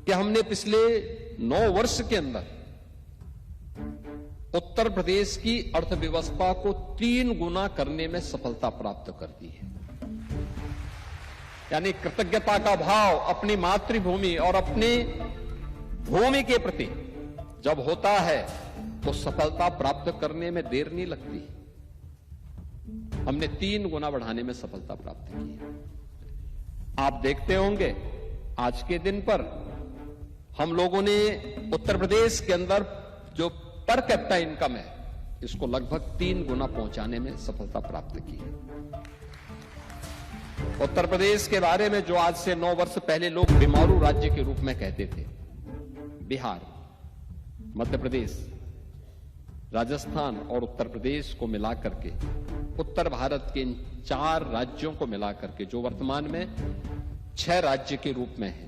कि हमने पिछले 9 वर्ष के अंदर उत्तर प्रदेश की अर्थव्यवस्था को 3 गुना करने में सफलता प्राप्त कर दी है। यानी कृतज्ञता का भाव अपनी मातृभूमि और अपनी भूमि के प्रति जब होता है तो सफलता प्राप्त करने में देर नहीं लगती। हमने 3 गुना बढ़ाने में सफलता प्राप्त की है। आप देखते होंगे आज के दिन पर हम लोगों ने उत्तर प्रदेश के अंदर जो पर कैपिटा इनकम है इसको लगभग 3 गुना पहुंचाने में सफलता प्राप्त की है। उत्तर प्रदेश के बारे में जो आज से 9 वर्ष पहले लोग बीमारू राज्य के रूप में कहते थे, बिहार, मध्य प्रदेश, राजस्थान और उत्तर प्रदेश को मिलाकर के उत्तर भारत के इन 4 राज्यों को मिलाकर के जो वर्तमान में 6 राज्य के रूप में है,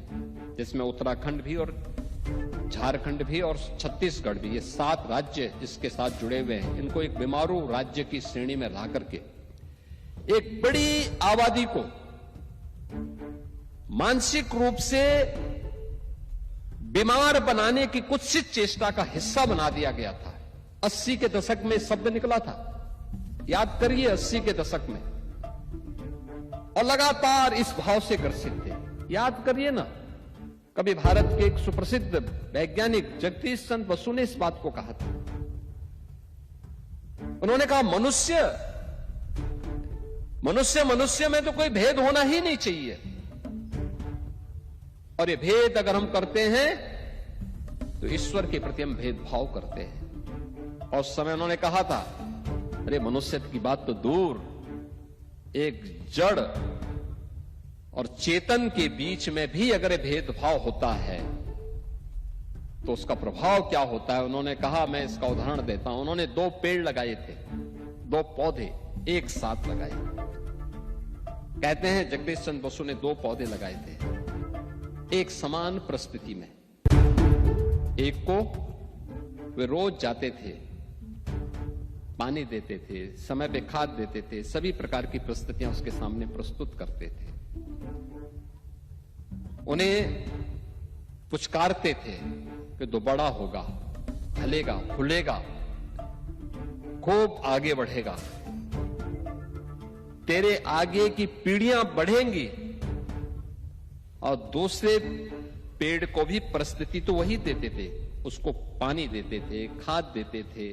जिसमें उत्तराखंड भी और झारखंड भी और छत्तीसगढ़ भी, ये 7 राज्य इसके साथ जुड़े हुए हैं। इनको एक बीमारू राज्य की श्रेणी में ला करके एक बड़ी आबादी को मानसिक रूप से बीमार बनाने की कुत्सित चेष्टा का हिस्सा बना दिया गया था। 80 के दशक में शब्द निकला था, याद करिए 80 के दशक में, और लगातार इस भाव से ग्रसित थे। याद करिए ना, कभी भारत के एक सुप्रसिद्ध वैज्ञानिक जगदीश चंद्र बसु ने इस बात को कहा था। उन्होंने कहा मनुष्य में तो कोई भेद होना ही नहीं चाहिए, और ये भेद अगर हम करते हैं तो ईश्वर के प्रति हम भेदभाव करते हैं। और उस समय उन्होंने कहा था, अरे मनुष्य की बात तो दूर, एक जड़ और चेतन के बीच में भी अगर ये भेदभाव होता है तो उसका प्रभाव क्या होता है। उन्होंने कहा, मैं इसका उदाहरण देता हूं। उन्होंने 2 पेड़ लगाए थे, 2 पौधे एक साथ लगाए। कहते हैं जगदीश चंद्र बसु ने 2 पौधे लगाए थे एक समान परिस्थिति में। एक को वे रोज जाते थे, पानी देते थे, समय पे खाद देते थे, सभी प्रकार की परिस्थितियां उसके सामने प्रस्तुत करते थे, उन्हें पुचकारते थे कि तो बड़ा होगा, फलेगा, फूलेगा, खूब आगे बढ़ेगा, तेरे आगे की पीढ़ियां बढ़ेंगी। और दूसरे पेड़ को भी परिस्थिति तो वही देते थे, उसको पानी देते थे, खाद देते थे,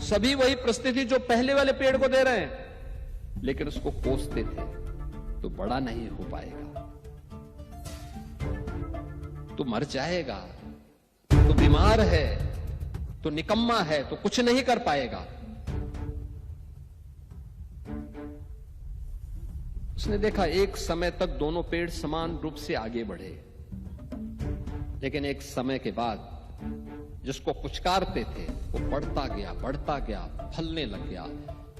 सभी वही परिस्थिति जो पहले वाले पेड़ को दे रहे हैं, लेकिन उसको कोसते थे तो बड़ा नहीं हो पाएगा, तो मर जाएगा, तो बीमार है, तो निकम्मा है, तो कुछ नहीं कर पाएगा। उसने देखा एक समय तक दोनों पेड़ समान रूप से आगे बढ़े, लेकिन एक समय के बाद जिसको पुचकारते थे वो बढ़ता गया, फलने लग गया,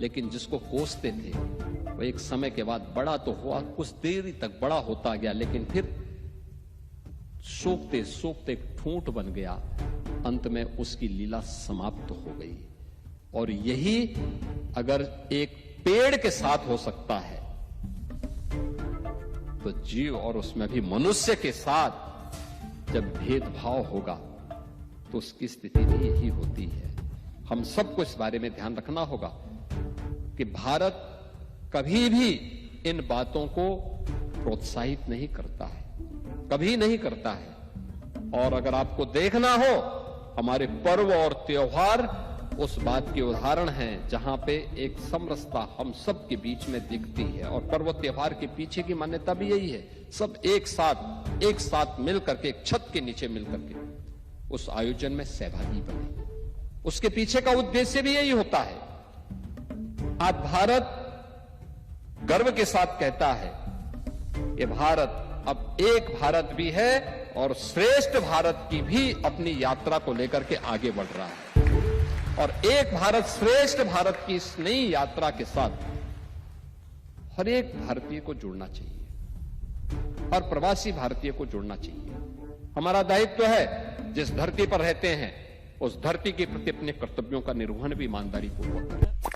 लेकिन जिसको कोसते थे वो एक समय के बाद बड़ा तो हुआ, कुछ देर तक बड़ा होता गया, लेकिन फिर सूखते सूखते ठूंठ बन गया, अंत में उसकी लीला समाप्त हो गई। और यही अगर एक पेड़ के साथ हो सकता है तो जीव और उसमें भी मनुष्य के साथ जब भेदभाव होगा तो उसकी स्थिति भी यही होती है। हम सबको इस बारे में ध्यान रखना होगा कि भारत कभी भी इन बातों को प्रोत्साहित नहीं करता है, कभी नहीं करता है। और अगर आपको देखना हो, हमारे पर्व और त्योहार उस बात के उदाहरण हैं जहां पे एक समरसता हम सब के बीच में दिखती है। और पर्व त्योहार के पीछे की मान्यता भी यही है, सब एक साथ मिल करके, एक छत के नीचे मिल करके उस आयोजन में सहभागी बने। उसके पीछे का उद्देश्य भी यही होता है। आज भारत गर्व के साथ कहता है, ये भारत अब एक भारत भी है और श्रेष्ठ भारत की भी अपनी यात्रा को लेकर के आगे बढ़ रहा है। और एक भारत श्रेष्ठ भारत की इस नई यात्रा के साथ हर एक भारतीय को जुड़ना चाहिए, हर प्रवासी भारतीय को जुड़ना चाहिए। हमारा दायित्व है, जिस धरती पर रहते हैं उस धरती के प्रति अपने कर्तव्यों का निर्वहन भी ईमानदारी पूर्वक करें।